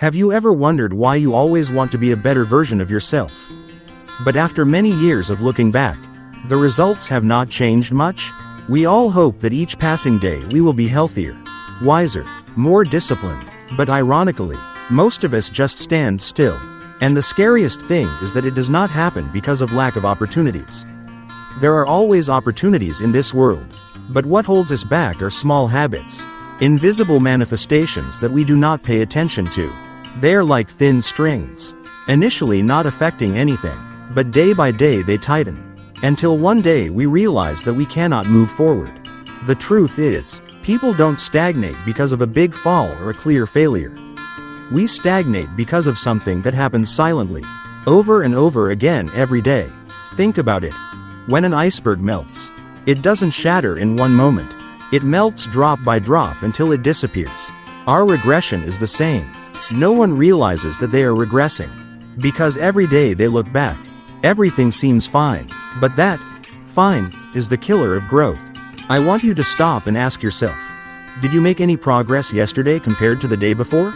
Have you ever wondered why you always want to be a better version of yourself? But after many years of looking back, the results have not changed much? We all hope that each passing day we will be healthier, wiser, more disciplined, but ironically, most of us just stand still. And the scariest thing is that it does not happen because of lack of opportunities. There are always opportunities in this world, but what holds us back are small habits, invisible manifestations that we do not pay attention to. They are like thin strings, initially not affecting anything, but day by day they tighten, until one day we realize that we cannot move forward. The truth is, people don't stagnate because of a big fall or a clear failure. We stagnate because of something that happens silently, over and over again every day. Think about it. When an iceberg melts, it doesn't shatter in one moment. It melts drop by drop until it disappears. Our regression is the same. No one realizes that they are regressing, because every day they look back, everything seems fine, but that fine is the killer of growth. I want you to stop and ask yourself, did you make any progress yesterday compared to the day before?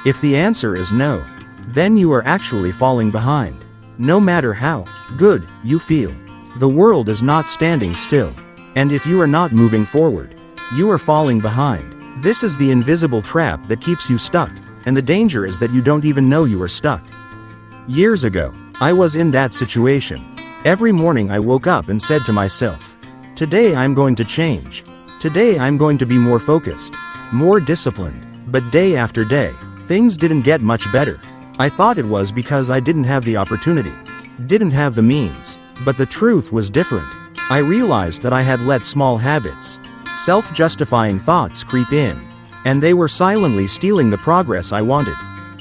If the answer is no, then you are actually falling behind. No matter how good you feel, the world is not standing still. And if you are not moving forward, you are falling behind. This is the invisible trap that keeps you stuck, and the danger is that you don't even know you are stuck. Years ago, I was in that situation. Every morning I woke up and said to myself, today I'm going to change. Today I'm going to be more focused, more disciplined. But day after day, things didn't get much better. I thought it was because I didn't have the opportunity, didn't have the means, but the truth was different. I realized that I had let small habits, self-justifying thoughts creep in, and they were silently stealing the progress I wanted.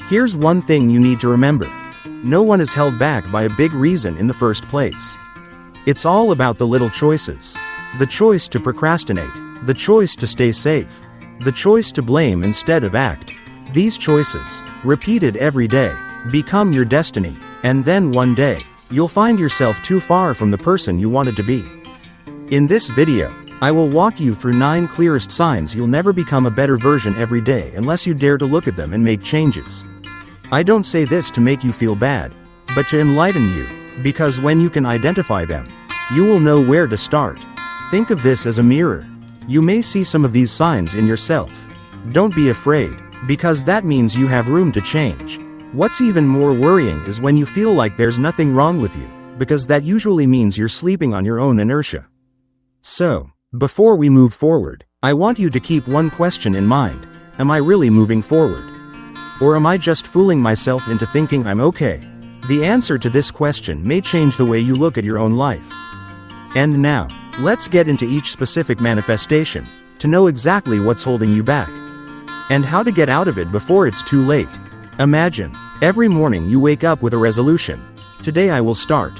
Here's one thing you need to remember. No one is held back by a big reason in the first place. It's all about the little choices. The choice to procrastinate, the choice to stay safe, the choice to blame instead of act. These choices, repeated every day, become your destiny, and then one day, you'll find yourself too far from the person you wanted to be. In this video, I will walk you through 9 clearest signs you'll never become a better version every day unless you dare to look at them and make changes. I don't say this to make you feel bad, but to enlighten you, because when you can identify them, you will know where to start. Think of this as a mirror. You may see some of these signs in yourself. Don't be afraid, because that means you have room to change. What's even more worrying is when you feel like there's nothing wrong with you, because that usually means you're sleeping on your own inertia. So, before we move forward, I want you to keep one question in mind. Am I really moving forward? Or am I just fooling myself into thinking I'm okay? The answer to this question may change the way you look at your own life. And now, let's get into each specific manifestation, to know exactly what's holding you back, and how to get out of it before it's too late. Imagine, every morning you wake up with a resolution. Today I will start.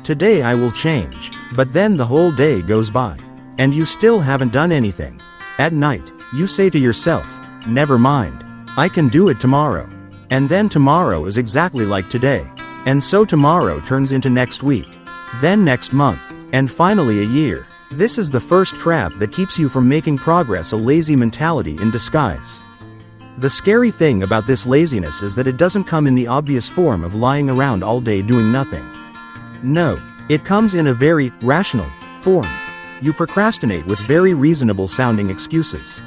Today I will change. But then the whole day goes by, and you still haven't done anything. At night, you say to yourself, never mind, I can do it tomorrow. And then tomorrow is exactly like today. And so tomorrow turns into next week, then next month, and finally a year. This is the first trap that keeps you from making progress, a lazy mentality in disguise. The scary thing about this laziness is that it doesn't come in the obvious form of lying around all day doing nothing. No, it comes in a very rational form. You procrastinate with very reasonable sounding excuses.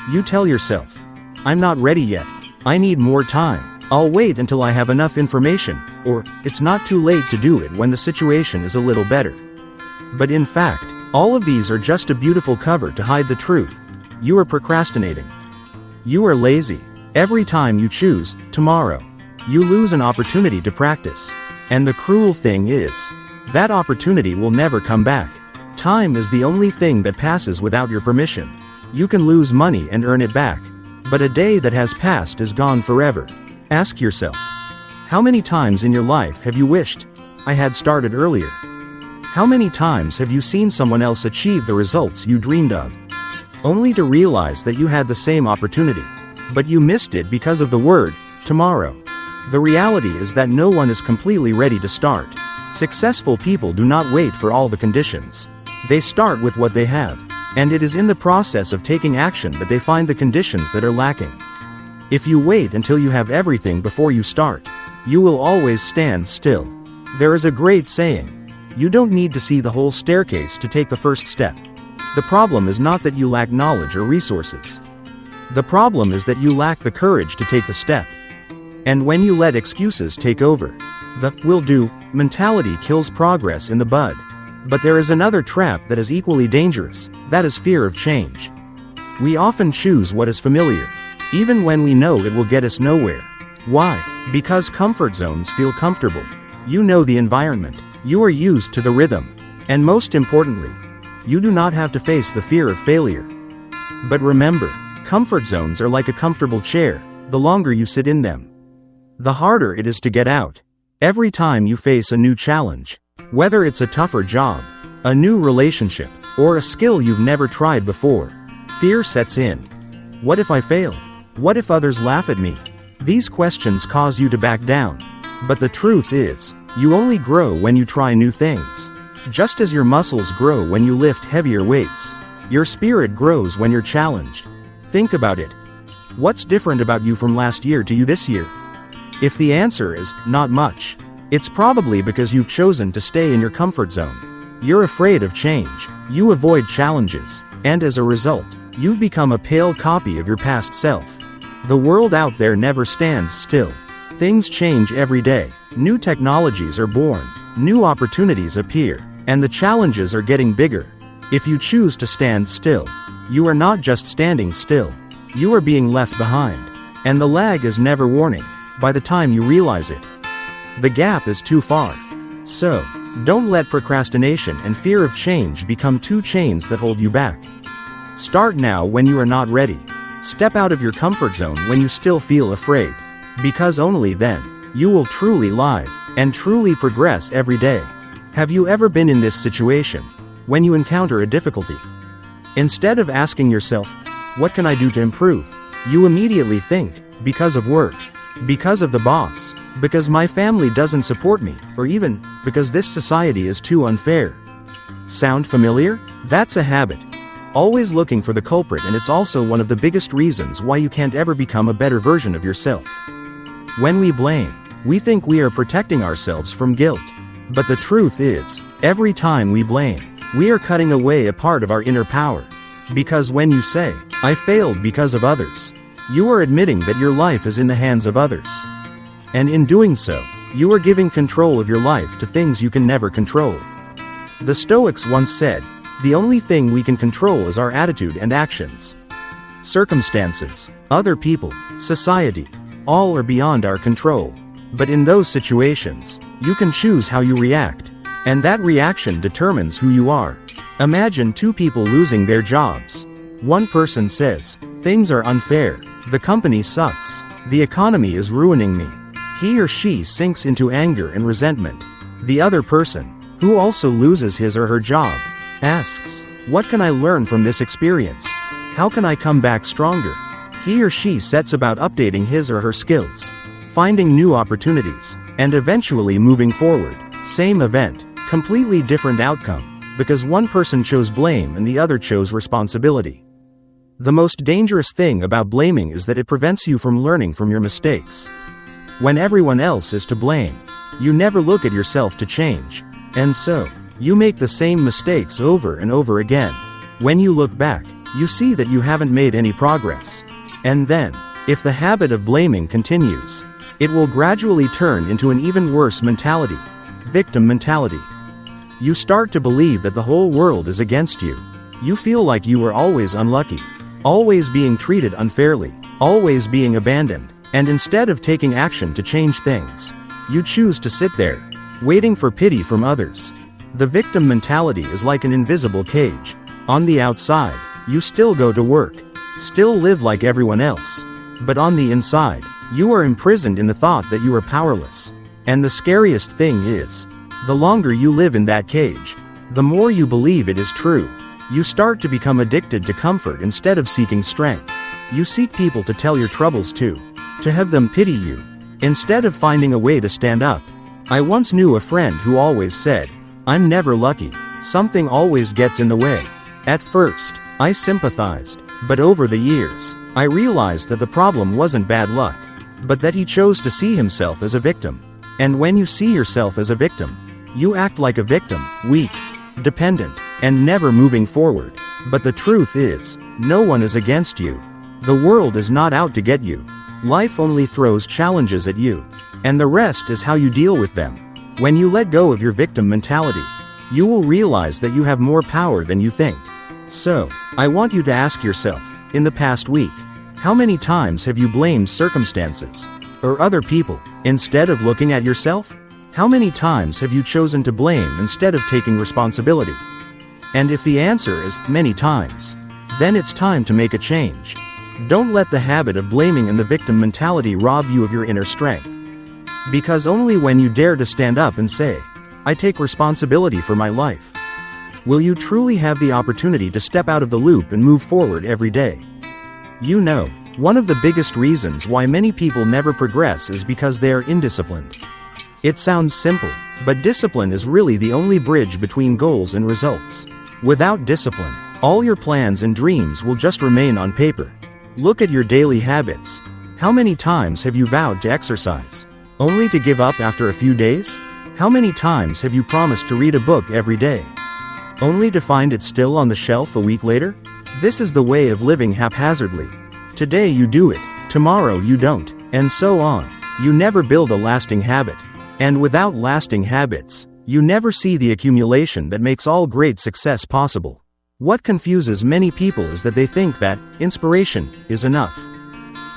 You tell yourself, I'm not ready yet, I need more time, I'll wait until I have enough information, or it's not too late to do it when the situation is a little better. But in fact, all of these are just a beautiful cover to hide the truth. You are procrastinating. You are lazy. Every time you choose tomorrow, you lose an opportunity to practice. And the cruel thing is, that opportunity will never come back. Time is the only thing that passes without your permission. You can lose money and earn it back, but a day that has passed is gone forever. Ask yourself, how many times in your life have you wished, I had started earlier? How many times have you seen someone else achieve the results you dreamed of, only to realize that you had the same opportunity, but you missed it because of the word, tomorrow? The reality is that no one is completely ready to start. Successful people do not wait for all the conditions. They start with what they have, and it is in the process of taking action that they find the conditions that are lacking. If you wait until you have everything before you start, you will always stand still. There is a great saying: you don't need to see the whole staircase to take the first step. The problem is not that you lack knowledge or resources. The problem is that you lack the courage to take the step. And when you let excuses take over, the "will do" mentality kills progress in the bud. But there is another trap that is equally dangerous, that is fear of change. We often choose what is familiar, even when we know it will get us nowhere. Why? Because comfort zones feel comfortable. You know the environment, you are used to the rhythm, and most importantly, you do not have to face the fear of failure. But remember, comfort zones are like a comfortable chair. The longer you sit in them, the harder it is to get out. Every time you face a new challenge, whether it's a tougher job, a new relationship, or a skill you've never tried before, fear sets in. What if I fail? What if others laugh at me? These questions cause you to back down. But the truth is, you only grow when you try new things. Just as your muscles grow when you lift heavier weights, your spirit grows when you're challenged. Think about it. What's different about you from last year to you this year? If the answer is, not much, it's probably because you've chosen to stay in your comfort zone. You're afraid of change, you avoid challenges, and as a result, you've become a pale copy of your past self. The world out there never stands still. Things change every day, new technologies are born, new opportunities appear, and the challenges are getting bigger. If you choose to stand still, you are not just standing still, you are being left behind. And the lag is never warning. By the time you realize it, the gap is too far. So, don't let procrastination and fear of change become two chains that hold you back. Start now when you are not ready. Step out of your comfort zone when you still feel afraid. Because only then, you will truly live, and truly progress every day. Have you ever been in this situation? When you encounter a difficulty, instead of asking yourself, what can I do to improve? You immediately think, because of work, because of the boss, because my family doesn't support me, or even, because this society is too unfair. Sound familiar? That's a habit. Always looking for the culprit, and it's also one of the biggest reasons why you can't ever become a better version of yourself. When we blame, we think we are protecting ourselves from guilt. But the truth is, every time we blame, we are cutting away a part of our inner power. Because when you say, I failed because of others, you are admitting that your life is in the hands of others. And in doing so, you are giving control of your life to things you can never control. The Stoics once said, the only thing we can control is our attitude and actions. Circumstances, other people, society, all are beyond our control. But in those situations, you can choose how you react. And that reaction determines who you are. Imagine two people losing their jobs. One person says, things are unfair, the company sucks, the economy is ruining me. He or she sinks into anger and resentment. The other person, who also loses his or her job, asks, what can I learn from this experience? How can I come back stronger? He or she sets about updating his or her skills, finding new opportunities, and eventually moving forward. Same event, completely different outcome, because one person chose blame and the other chose responsibility. The most dangerous thing about blaming is that it prevents you from learning from your mistakes. When everyone else is to blame, you never look at yourself to change, and so, you make the same mistakes over and over again. When you look back, you see that you haven't made any progress. And then, if the habit of blaming continues, it will gradually turn into an even worse mentality, victim mentality. You start to believe that the whole world is against you. You feel like you are always unlucky, always being treated unfairly, always being abandoned, and instead of taking action to change things, you choose to sit there, waiting for pity from others. The victim mentality is like an invisible cage. On the outside, you still go to work, still live like everyone else. But on the inside, you are imprisoned in the thought that you are powerless. And the scariest thing is, the longer you live in that cage, the more you believe it is true. You start to become addicted to comfort instead of seeking strength. You seek people to tell your troubles to have them pity you, instead of finding a way to stand up. I once knew a friend who always said, I'm never lucky, something always gets in the way. At first, I sympathized, but over the years, I realized that the problem wasn't bad luck, but that he chose to see himself as a victim. And when you see yourself as a victim, you act like a victim, weak, dependent, and never moving forward. But the truth is, no one is against you. The world is not out to get you. Life only throws challenges at you, and the rest is how you deal with them. When you let go of your victim mentality, you will realize that you have more power than you think. So, I want you to ask yourself, in the past week, how many times have you blamed circumstances or other people instead of looking at yourself? How many times have you chosen to blame instead of taking responsibility? And if the answer is many times, then it's time to make a change. Don't let the habit of blaming and the victim mentality rob you of your inner strength. Because only when you dare to stand up and say, I take responsibility for my life, will you truly have the opportunity to step out of the loop and move forward every day. You know, one of the biggest reasons why many people never progress is because they are indisciplined. It sounds simple, but discipline is really the only bridge between goals and results. Without discipline, all your plans and dreams will just remain on paper. Look at your daily habits. How many times have you vowed to exercise, only to give up after a few days? How many times have you promised to read a book every day, only to find it still on the shelf a week later? This is the way of living haphazardly. Today you do it, tomorrow you don't, and so on. You never build a lasting habit. And without lasting habits, you never see the accumulation that makes all great success possible. What confuses many people is that they think that inspiration is enough.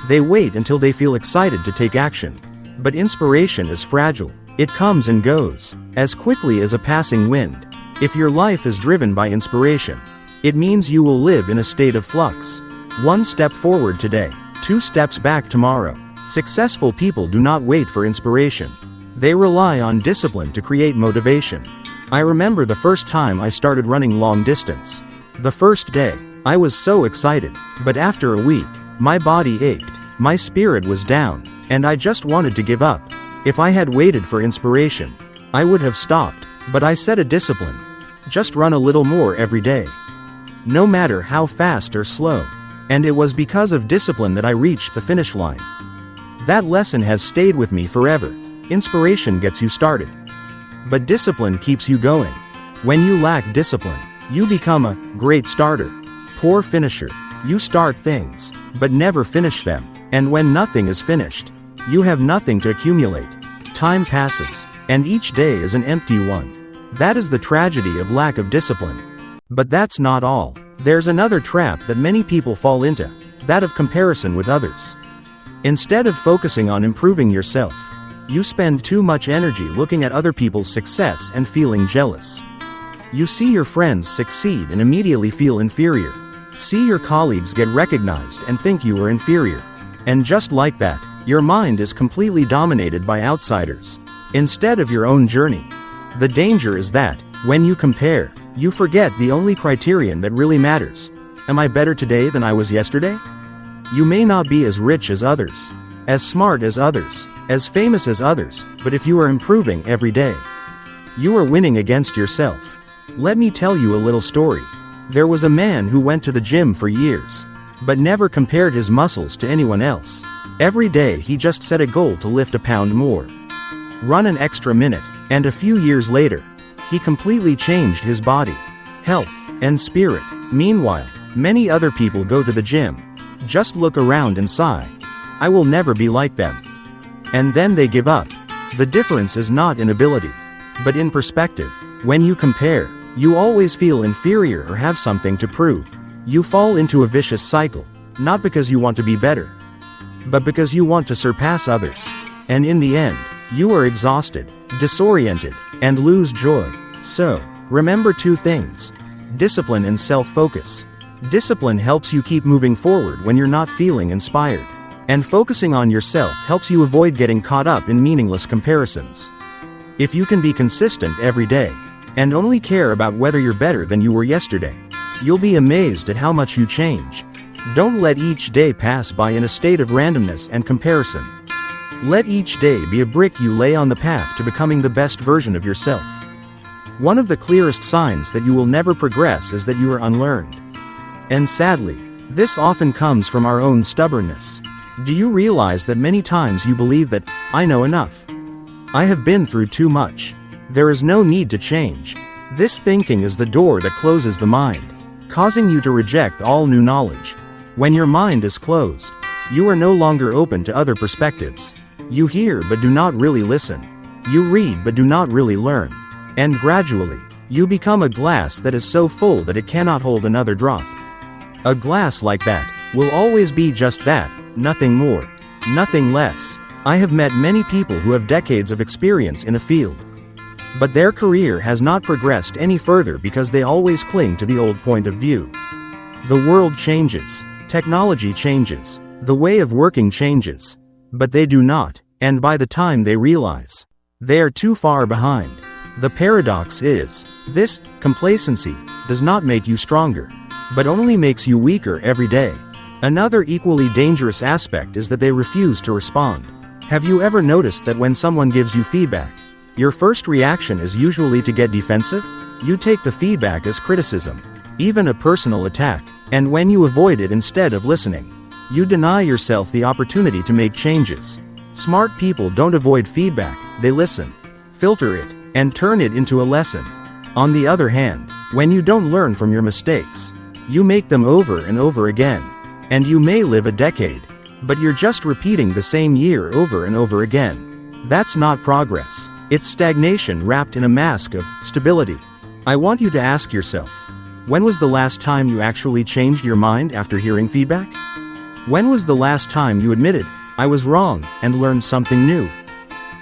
They wait until they feel excited to take action. But inspiration is fragile. It comes and goes, as quickly as a passing wind. If your life is driven by inspiration, it means you will live in a state of flux. 1 step forward today, 2 steps back tomorrow. Successful people do not wait for inspiration. They rely on discipline to create motivation. I remember the first time I started running long distance. The first day, I was so excited, but after a week, my body ached, my spirit was down, and I just wanted to give up. If I had waited for inspiration, I would have stopped, but I set a discipline. Just run a little more every day, no matter how fast or slow. And it was because of discipline that I reached the finish line. That lesson has stayed with me forever. Inspiration gets you started, but discipline keeps you going. When you lack discipline, you become a great starter, poor finisher. You start things, but never finish them. And when nothing is finished, you have nothing to accumulate. Time passes, and each day is an empty one. That is the tragedy of lack of discipline. But that's not all. There's another trap that many people fall into, that of comparison with others. Instead of focusing on improving yourself, you spend too much energy looking at other people's success and feeling jealous. You see your friends succeed and immediately feel inferior. See your colleagues get recognized and think you are inferior. And just like that, your mind is completely dominated by outsiders, instead of your own journey. The danger is that, when you compare, you forget the only criterion that really matters. Am I better today than I was yesterday? You may not be as rich as others, as smart as others, as famous as others, but if you are improving every day, you are winning against yourself. Let me tell you a little story. There was a man who went to the gym for years, but never compared his muscles to anyone else. Every day he just set a goal to lift a pound more, run an extra minute, and a few years later, he completely changed his body, health, and spirit. Meanwhile, many other people go to the gym, just look around and sigh, I will never be like them. And then they give up. The difference is not in ability, but in perspective. When you compare, you always feel inferior or have something to prove. You fall into a vicious cycle, not because you want to be better, but because you want to surpass others. And in the end, you are exhausted, disoriented, and lose joy. So, remember 2 things: discipline and self-focus. Discipline helps you keep moving forward when you're not feeling inspired. And focusing on yourself helps you avoid getting caught up in meaningless comparisons. If you can be consistent every day, and only care about whether you're better than you were yesterday, you'll be amazed at how much you change. Don't let each day pass by in a state of randomness and comparison. Let each day be a brick you lay on the path to becoming the best version of yourself. One of the clearest signs that you will never progress is that you are unlearned. And sadly, This often comes from our own stubbornness. Do you realize that many times you believe that, I know enough? I have been through too much. There is no need to change. This thinking is the door that closes the mind, causing you to reject all new knowledge. When your mind is closed, you are no longer open to other perspectives. You hear but do not really listen. You read but do not really learn. And gradually, you become a glass that is so full that it cannot hold another drop. A glass like that will always be just that, nothing more, nothing less. I have met many people who have decades of experience in a field, but their career has not progressed any further because they always cling to the old point of view. The world changes, technology changes, the way of working changes, but they do not, and by the time they realize, they are too far behind. The paradox is, this complacency does not make you stronger, but only makes you weaker every day. Another equally dangerous aspect is that they refuse to respond. Have you ever noticed that when someone gives you feedback, your first reaction is usually to get defensive? You take the feedback as criticism, even a personal attack, and when you avoid it instead of listening, you deny yourself the opportunity to make changes. Smart people don't avoid feedback, they listen, filter it, and turn it into a lesson. On the other hand, when you don't learn from your mistakes, you make them over and over again, and you may live a decade, but you're just repeating the same year over and over again. That's not progress. It's stagnation wrapped in a mask of stability. I want you to ask yourself, when was the last time you actually changed your mind after hearing feedback? When was the last time you admitted, I was wrong, and learned something new?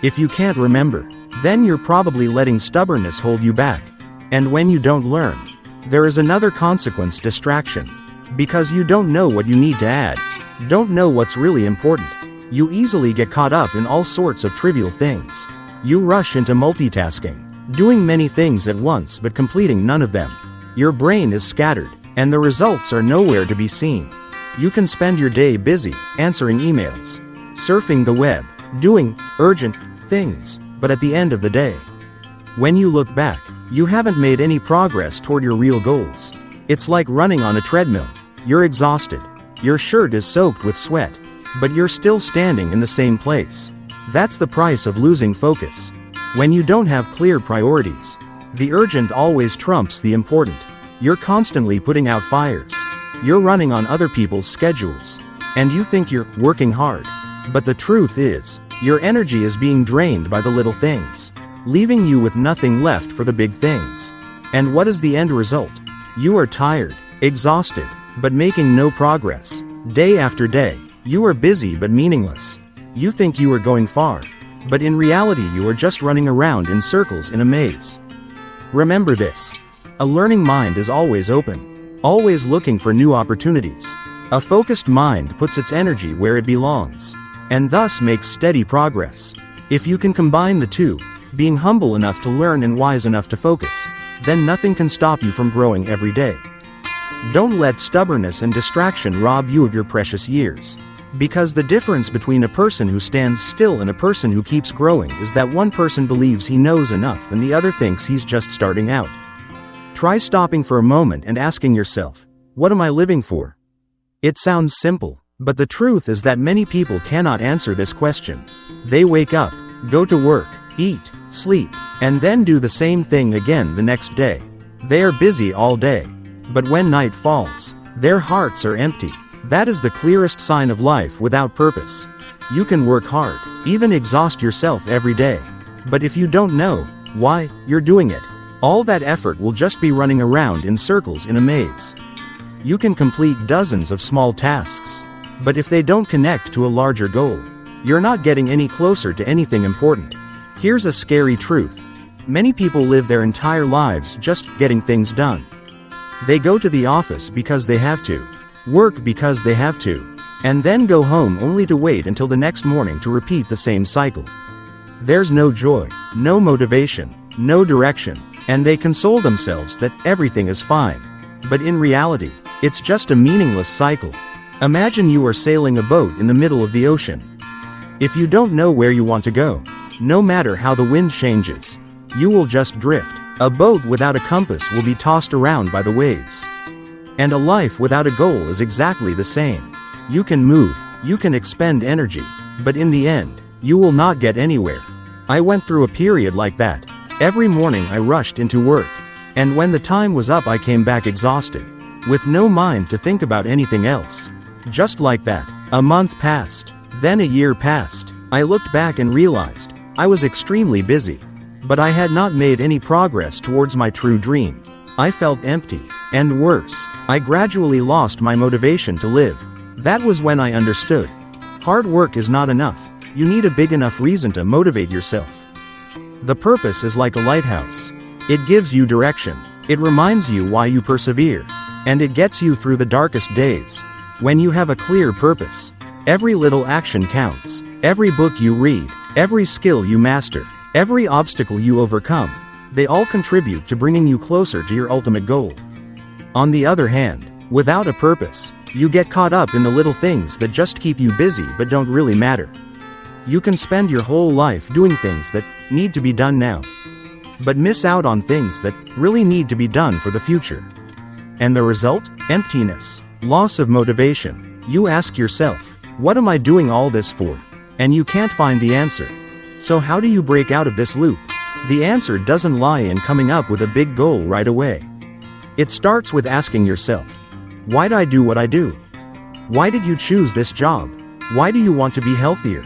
If you can't remember, then you're probably letting stubbornness hold you back. And when you don't learn, there is another consequence: distraction. Because you don't know what you need to add, don't know what's really important. You easily get caught up in all sorts of trivial things. You rush into multitasking, doing many things at once but completing none of them. Your brain is scattered, and the results are nowhere to be seen. You can spend your day busy, answering emails, surfing the web, doing urgent things, but at the end of the day, when you look back, you haven't made any progress toward your real goals. It's like running on a treadmill. You're exhausted, your shirt is soaked with sweat, but you're still standing in the same place. That's the price of losing focus. When you don't have clear priorities, the urgent always trumps the important. You're constantly putting out fires. You're running on other people's schedules, and you think you're working hard. But the truth is, your energy is being drained by the little things, leaving you with nothing left for the big things. And what is the end result? You are tired, exhausted, but making no progress. Day after day, you are busy but meaningless. You think you are going far, but in reality you are just running around in circles in a maze. Remember this: a learning mind is always open, always looking for new opportunities. A focused mind puts its energy where it belongs, and thus makes steady progress. If you can combine the two, being humble enough to learn and wise enough to focus, then nothing can stop you from growing every day. Don't let stubbornness and distraction rob you of your precious years. Because the difference between a person who stands still and a person who keeps growing is that one person believes he knows enough and the other thinks he's just starting out. Try stopping for a moment and asking yourself, what am I living for? It sounds simple, but the truth is that many people cannot answer this question. They wake up, go to work, eat, sleep, and then do the same thing again the next day. They are busy all day, but when night falls, their hearts are empty. That is the clearest sign of life without purpose. You can work hard, even exhaust yourself every day, but if you don't know why you're doing it, all that effort will just be running around in circles in a maze. You can complete dozens of small tasks, but if they don't connect to a larger goal, you're not getting any closer to anything important. Here's a scary truth: many people live their entire lives just getting things done. They go to the office because they have to, work because they have to, and then go home only to wait until the next morning to repeat the same cycle. There's no joy, no motivation, no direction, and they console themselves that everything is fine. But in reality, it's just a meaningless cycle. Imagine you are sailing a boat in the middle of the ocean. If you don't know where you want to go, no matter how the wind changes, you will just drift. A boat without a compass will be tossed around by the waves. And a life without a goal is exactly the same. You can move, you can expend energy, but in the end, you will not get anywhere. I went through a period like that. Every morning I rushed into work. And when the time was up I came back exhausted, with no mind to think about anything else. Just like that, a month passed. Then a year passed. I looked back and realized, I was extremely busy. But I had not made any progress towards my true dream. I felt empty. And worse, I gradually lost my motivation to live. That was when I understood. Hard work is not enough. You need a big enough reason to motivate yourself. The purpose is like a lighthouse. It gives you direction. It reminds you why you persevere. And it gets you through the darkest days. When you have a clear purpose, every little action counts. Every book you read, every skill you master, every obstacle you overcome, they all contribute to bringing you closer to your ultimate goal. On the other hand, without a purpose, you get caught up in the little things that just keep you busy but don't really matter. You can spend your whole life doing things that need to be done now, but miss out on things that really need to be done for the future. And the result? Emptiness. Loss of motivation. You ask yourself, what am I doing all this for? And you can't find the answer. So how do you break out of this loop? The answer doesn't lie in coming up with a big goal right away. It starts with asking yourself, why do I do what I do? Why did you choose this job? Why do you want to be healthier?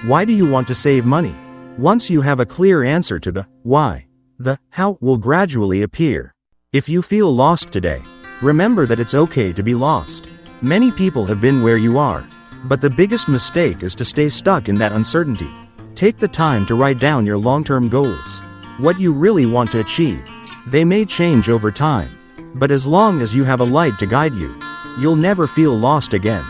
Why do you want to save money? Once you have a clear answer to the why, the how will gradually appear. If you feel lost today, remember that it's okay to be lost. Many people have been where you are, but the biggest mistake is to stay stuck in that uncertainty. Take the time to write down your long-term goals, what you really want to achieve. They may change over time, but as long as you have a light to guide you, you'll never feel lost again.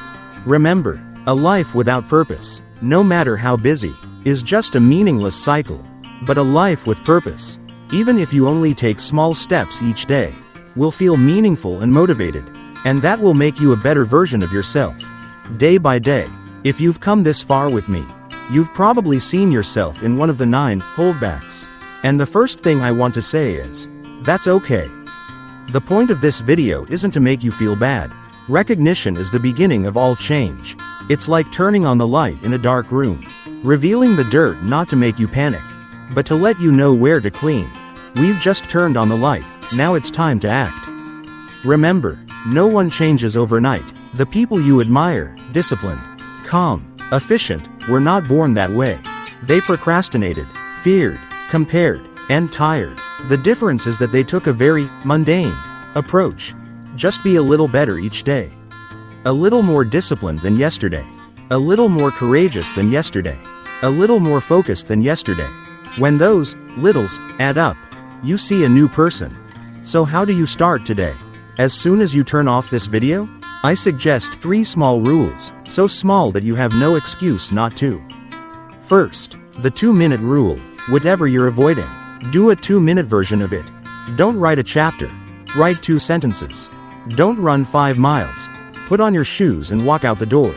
Remember, a life without purpose, no matter how busy, is just a meaningless cycle. But a life with purpose, even if you only take small steps each day, will feel meaningful and motivated, and that will make you a better version of yourself. Day by day, if you've come this far with me, you've probably seen yourself in one of the 9 holdbacks. And the first thing I want to say is, that's okay. The point of this video isn't to make you feel bad. Recognition is the beginning of all change. It's like turning on the light in a dark room, revealing the dirt not to make you panic, but to let you know where to clean. We've just turned on the light, now it's time to act. Remember, no one changes overnight. The people you admire, disciplined, calm, efficient, were not born that way. They procrastinated, feared, compared, and tired. The difference is that they took a very mundane approach. Just be a little better each day. A little more disciplined than yesterday. A little more courageous than yesterday. A little more focused than yesterday. When those littles add up, you see a new person. So how do you start today? As soon as you turn off this video, I suggest 3 small rules, so small that you have no excuse not to. First, the 2-minute rule. Whatever you're avoiding, do a 2-minute version of it. Don't write a chapter. Write 2 sentences. Don't run 5 miles. Put on your shoes and walk out the door.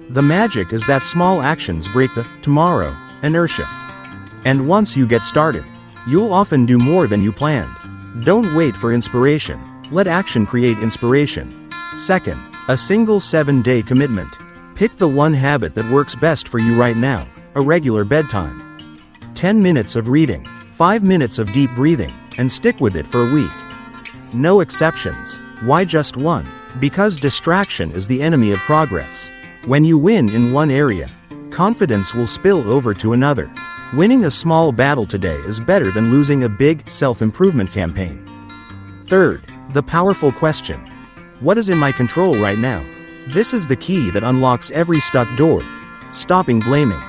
The magic is that small actions break the tomorrow inertia. And once you get started, you'll often do more than you planned. Don't wait for inspiration. Let action create inspiration. Second, a single 7-day commitment. Pick the one habit that works best for you right now, a regular bedtime. 10 minutes of reading, 5 minutes of deep breathing, and stick with it for a week. No exceptions. Why just one? Because distraction is the enemy of progress. When you win in one area, confidence will spill over to another. Winning a small battle today is better than losing a big self-improvement campaign. Third, the powerful question. What is in my control right now? This is the key that unlocks every stuck door. Stopping blaming,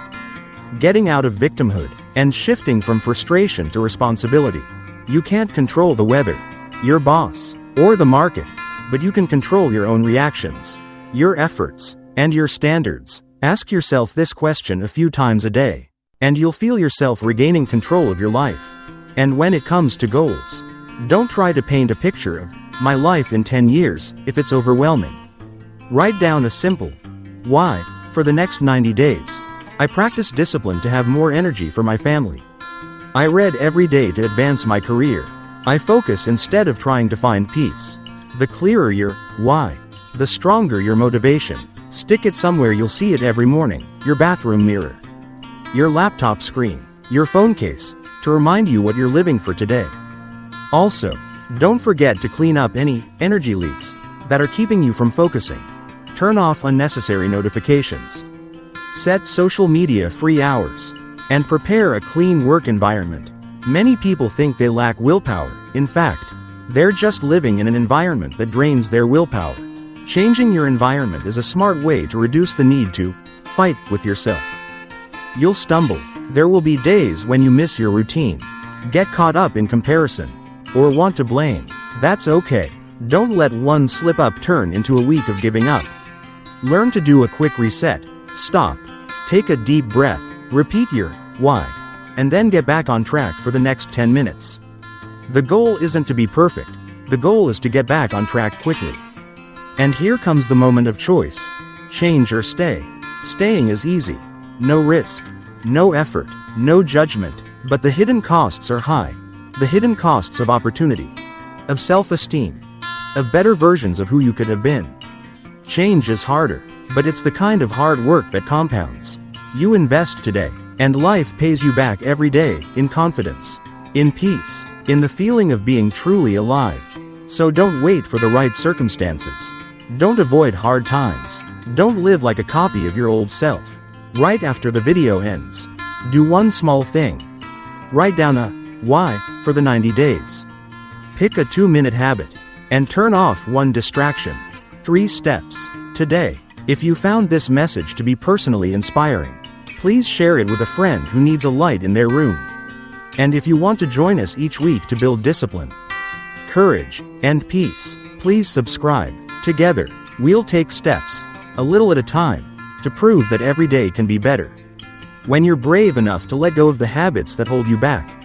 getting out of victimhood, and shifting from frustration to responsibility. You can't control the weather, your boss, or the market, but you can control your own reactions, your efforts, and your standards. Ask yourself this question a few times a day, and you'll feel yourself regaining control of your life. And when it comes to goals, don't try to paint a picture of my life in 10 years if it's overwhelming. Write down a simple why for the next 90 days. I practice discipline to have more energy for my family. I read every day to advance my career. I focus instead of trying to find peace. The clearer your why, the stronger your motivation. Stick it somewhere you'll see it every morning: your bathroom mirror, your laptop screen, your phone case, to remind you what you're living for today. Also, don't forget to clean up any energy leaks that are keeping you from focusing. Turn off unnecessary notifications. Set social media free hours. And prepare a clean work environment. Many people think they lack willpower. In fact, they're just living in an environment that drains their willpower. Changing your environment is a smart way to reduce the need to fight with yourself. You'll stumble. There will be days when you miss your routine, get caught up in comparison, or want to blame. That's okay. Don't let one slip-up turn into a week of giving up. Learn to do a quick reset. Stop. Take a deep breath. Repeat your why, and then get back on track for the next 10 minutes. The goal isn't to be perfect. The goal is to get back on track quickly. And here comes the moment of choice. Change or stay. Staying is easy. No risk, no effort, no judgment, but the hidden costs are high. The hidden costs of opportunity, of self-esteem, of better versions of who you could have been. Change is harder, but it's the kind of hard work that compounds. You invest today, and life pays you back every day, in confidence, in peace, in the feeling of being truly alive. So don't wait for the right circumstances. Don't avoid hard times. Don't live like a copy of your old self. Right after the video ends, do one small thing. Write down a why for the 90 days. Pick a 2-minute habit, and turn off one distraction. 3 steps. Today, if you found this message to be personally inspiring, please share it with a friend who needs a light in their room. And if you want to join us each week to build discipline, courage, and peace, please subscribe. Together, we'll take steps, a little at a time, to prove that every day can be better. When you're brave enough to let go of the habits that hold you back,